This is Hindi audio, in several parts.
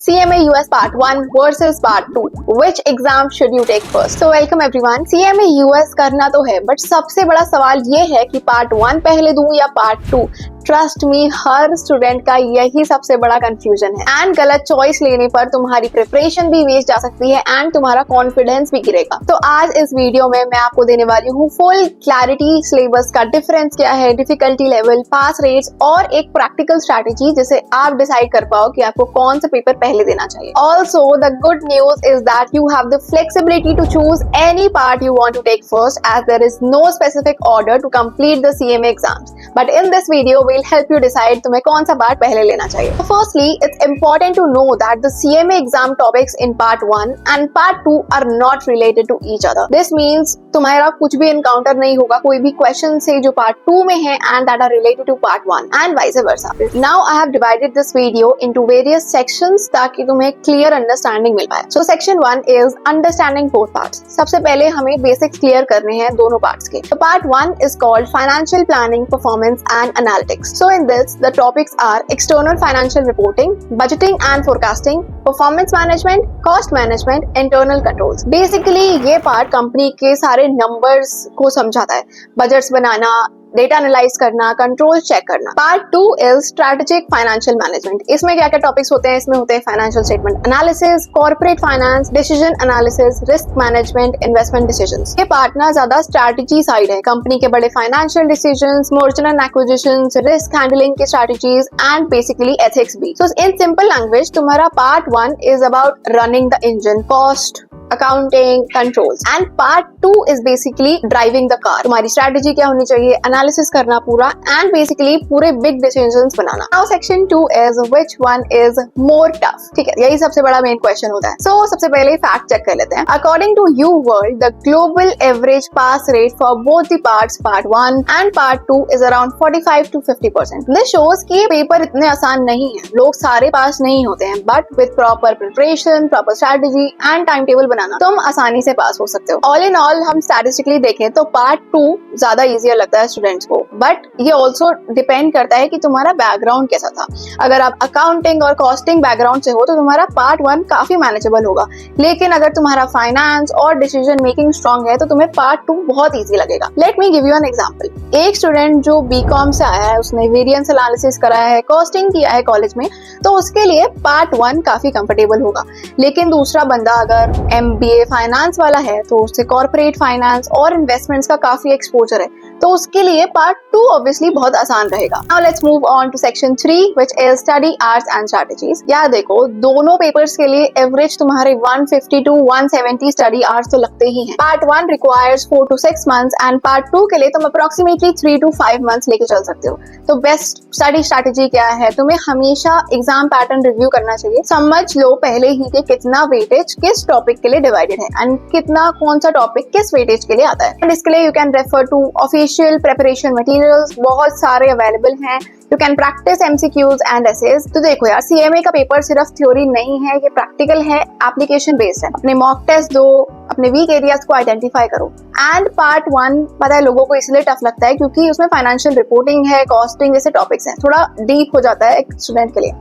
CMA US Part 1 versus Part 2. Which exam should you take first? So welcome everyone. CMA US करना तो है, बट सबसे बड़ा सवाल ये है कि Part 1 पहले दूं या Part 2. ट्रस्ट मी, हर स्टूडेंट का यही सबसे बड़ा कंफ्यूजन है एंड गलत चॉइस लेने पर तुम्हारी प्रिपरेशन भी वेस्ट जा सकती है एंड तुम्हारा कॉन्फिडेंस भी गिरेगा। तो आज इस वीडियो में मैं आपको देने वाली हूँ फुल क्लैरिटी, सिलेबस का डिफरेंस क्या है, डिफिकल्टी लेवल, पास रेट्स और एक प्रैक्टिकल स्ट्रैटेजी जिसे आप डिसाइड कर पाओ कि आपको कौन सा पेपर पहले देना चाहिए। Also the good news is that you have the flexibility to choose any part you want to take first as there is no specific order to complete the CMA exams. But in this video we'll help you decide तुम्हें कौन सा पार्ट पहले लेना चाहिए। So firstly, it's important to know that the CMA exam topics in part 1 and part 2 are not related to each other. This means तुम्हारा कुछ भी encounter नहीं होगा कोई भी question से जो part 2 में है and that are related to part 1 and vice versa. Now I have divided this video into various sections ताकि तुम्हें clear understanding मिल पाए। So section 1 is understanding both parts. सबसे पहले हमें basics clear करने हैं दोनों parts के। So part 1 is called financial planning, performance and analytics. So in this, the topics are external financial reporting, budgeting and forecasting, performance management, cost management, internal controls. Basically ये part कंपनी के सारे numbers को समझाता है, बजट्स बनाना, डेटा एनालाइज करना, कंट्रोल चेक करना। Part 2 is strategic financial management. इसमें क्या क्या टॉपिक्स होते हैं? इसमें होते हैं financial statement analysis, corporate finance, decision analysis, risk management, investment decisions. ये पार्ट ना ज्यादा स्ट्रेटेजी साइड है, कंपनी के बड़े financial decisions, merger and acquisitions, risk handling की स्ट्रेटेजीज एंड बेसिकली एथिक्स भी। सो इन सिंपल लैंग्वेज तुम्हारा part 1 is about running the engine, cost, accounting, controls and part 2 is basically driving the car. तुम्हारी स्ट्रेटेजी क्या होनी चाहिए, एनालिसिस करना पूरा एंड बेसिकली पूरे big decisions banana. Now section 2 is which one is more tough. ठीक है, यही सबसे बड़ा मेन क्वेश्चन होता है। सो सबसे पहले फैक्ट चेक कर लेते हैं। According to UWorld, the global average pass rate for both the parts part 1 and part 2 is around 45 to 50%। This shows कि ये पेपर इतने आसान नहीं है, लोग सारे पास नहीं होते हैं, but with proper preparation, proper strategy and time table तुम आसानी से पास हो सकते हो। ऑल इन ऑल हम स्टैटिस्टिकली देखें तो पार्ट 2 ज्यादा इजियर लगता है स्टूडेंट्स को, बट ये ऑल्सो डिपेंड करता है कि तुम्हारा बैकग्राउंड कैसा था। अगर आप अकाउंटिंग और कॉस्टिंग बैकग्राउंड से हो तो तुम्हारा पार्ट 1 काफी मैनेजेबल होगा, लेकिन अगर तुम्हारा फाइनेंस और डिसीजन मेकिंग स्ट्रांग है तो तुम्हें पार्ट 2 बहुत ईजी लगेगा। Let me give you an example. एक स्टूडेंट जो BCom से आया है, उसने वेरिएंस एनालिसिस कराया है, कॉस्टिंग किया है कॉलेज में, तो उसके लिए पार्ट 1 काफी कंफर्टेबल होगा। लेकिन दूसरा बंदा अगर MBA फाइनेंस वाला है तो उससे कॉर्पोरेट फाइनेंस और इन्वेस्टमेंट्स का काफी एक्सपोजर है, तो उसके लिए पार्ट 2 ऑब्वियसली बहुत आसान रहेगा। Now let's move on to section 3 which is study hours and strategies. यार देखो, दोनों पेपर्स के लिए एवरेज तुम्हारे 150 to 170 स्टडी आवर्स तो लगते ही हैं। Part 1 requires 4 to 6 months and part 2 के लिए तुम अप्रोक्सीमेटली 3 to 5 मंथ्स लेके चल सकते हो। तो बेस्ट स्टडी स्ट्रेटेजी क्या है? तुम्हें हमेशा एग्जाम पैटर्न रिव्यू करना चाहिए। समझ लो पहले ही कि कितना वेटेज किस टॉपिक के लिए डिवाइडेड है एंड कितना कौन सा टॉपिक किस वेटेज के लिए आता है। एंड इसके लिए you can refer to official preparation materials, बहुत सारे अवेलेबल हैं। You can practice MCQs and essays. तो देखो यार, CMA का पेपर सिर्फ थ्योरी नहीं है, ये प्रैक्टिकल है, एप्लीकेशन बेस्ड है। अपने मॉक टेस्ट दो, अपने वीक एरियाज को आइडेंटिफाई करो। एंड पार्ट 1 पता है लोगों को इसलिए टफ लगता है क्योंकि उसमें फाइनेंशियल रिपोर्टिंग है, कॉस्टिंग जैसे टॉपिक्स हैं, थोड़ा डीप हो जाता है एक स्टूडेंट के लिए।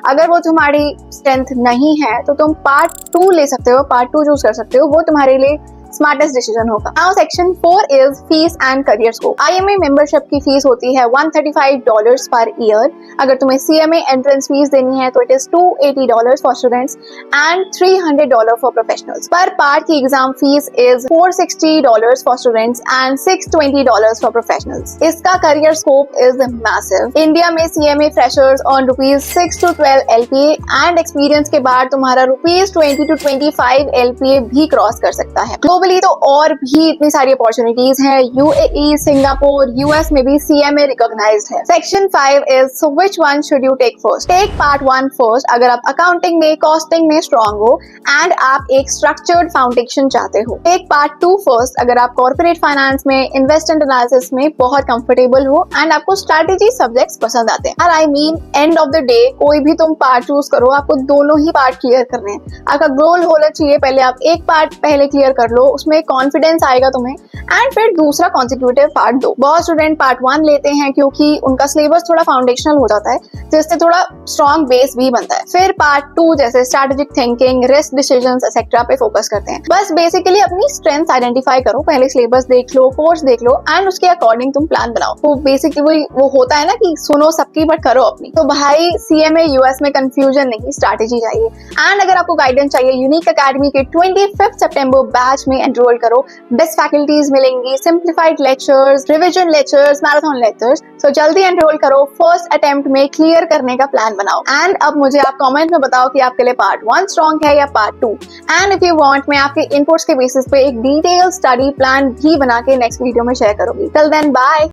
अगर वो तुम्हारी स्ट्रेंथ नहीं है तो तुम पार्ट 2 ले सकते हो, पार्ट 2 चूज कर सकते हो, वो तुम्हारे लिए स्मार्टेस्ट डिसीजन होगा। Now section 4 is fees and career scope. IMA membership की फीस होती है $135 पर ईयर। अगर तुम्हें CMA एंट्रेंस फीस देनी है तो it is $280 for students and $300 for professionals. पर पार्ट की exam fees is $460 for students and $620 for professionals. इसका career scope is massive. India में CMA freshers on ₹6 to 12 LPA and experience के बाद तुम्हारा ₹20 to 25 LPA भी क्रॉस कर सकता है। ग्लोबली तो और भी इतनी सारी अपॉर्चुनिटीज हैं। UAE, सिंगापुर, US में भी CMA रिकॉग्नाइज्ड है। Section 5 is so which one should you take first? Take part 1 first अगर आप अकाउंटिंग में, कॉस्टिंग में स्ट्रांग हो एंड आप एक स्ट्रक्चर्ड फाउंडेशन चाहते हो। टेक पार्ट 2 फर्स्ट अगर आप कॉर्पोरेट फाइनेंस में, इन्वेस्टमेंट एनालिसिस में बहुत कंफर्टेबल हो एंड आपको स्ट्रेटेजी सब्जेक्ट्स पसंद आते हैं। I mean end of the day कोई भी तुम पार्ट चूज करो, आपको दोनों ही पार्ट क्लियर करने हैं। आपका गोल होना चाहिए पहले आप एक पार्ट पहले क्लियर कर लो, उसमें कॉन्फिडेंस आएगा तुम्हें, एंड फिर दूसरा कॉन्सिक्यूटिव पार्ट दो। बहुत स्टूडेंट पार्ट 1 लेते हैं क्योंकि उनका सिलेबस थोड़ा फाउंडेशनल हो जाता है, जिससे थोड़ा स्ट्रॉन्ग बेस भी बनता है। फिर पार्ट 2 जैसे strategic thinking, risk decisions etcetera पे फोकस करते हैं। बस बेसिकली अपनी स्ट्रेंथ आइडेंटिफाई करो, पहले सिलेबस देख लो, कोर्स देख लो, एंड उसके अकॉर्डिंग तुम प्लान बनाओ। तो बेसिकली वो होता है ना कि सुनो सबकी बट करो अपनी। तो भाई CMA US में कंफ्यूजन नहीं, स्ट्रैटेजी चाहिए। एंड अगर आपको गाइडेंस चाहिए, यूनिक अकेडमी के 25 सितंबर बैच में एनरोल करो। बेस्ट फैकल्टीज मिलेंगी, simplified lectures, revision lectures, marathon lectures. So जल्दी एनरोल करो, फर्स्ट अटेम्प्ट में क्लियर करने का प्लान बनाओ। एंड अब मुझे आप कमेंट में बताओ कि आपके लिए पार्ट 1 स्ट्रॉन्ग है या part 2। And if you want, मैं आपके इनपुट्स के बेसिस पे एक डिटेल स्टडी प्लान भी बना के नेक्स्ट वीडियो में शेयर करूंगी। Till then bye.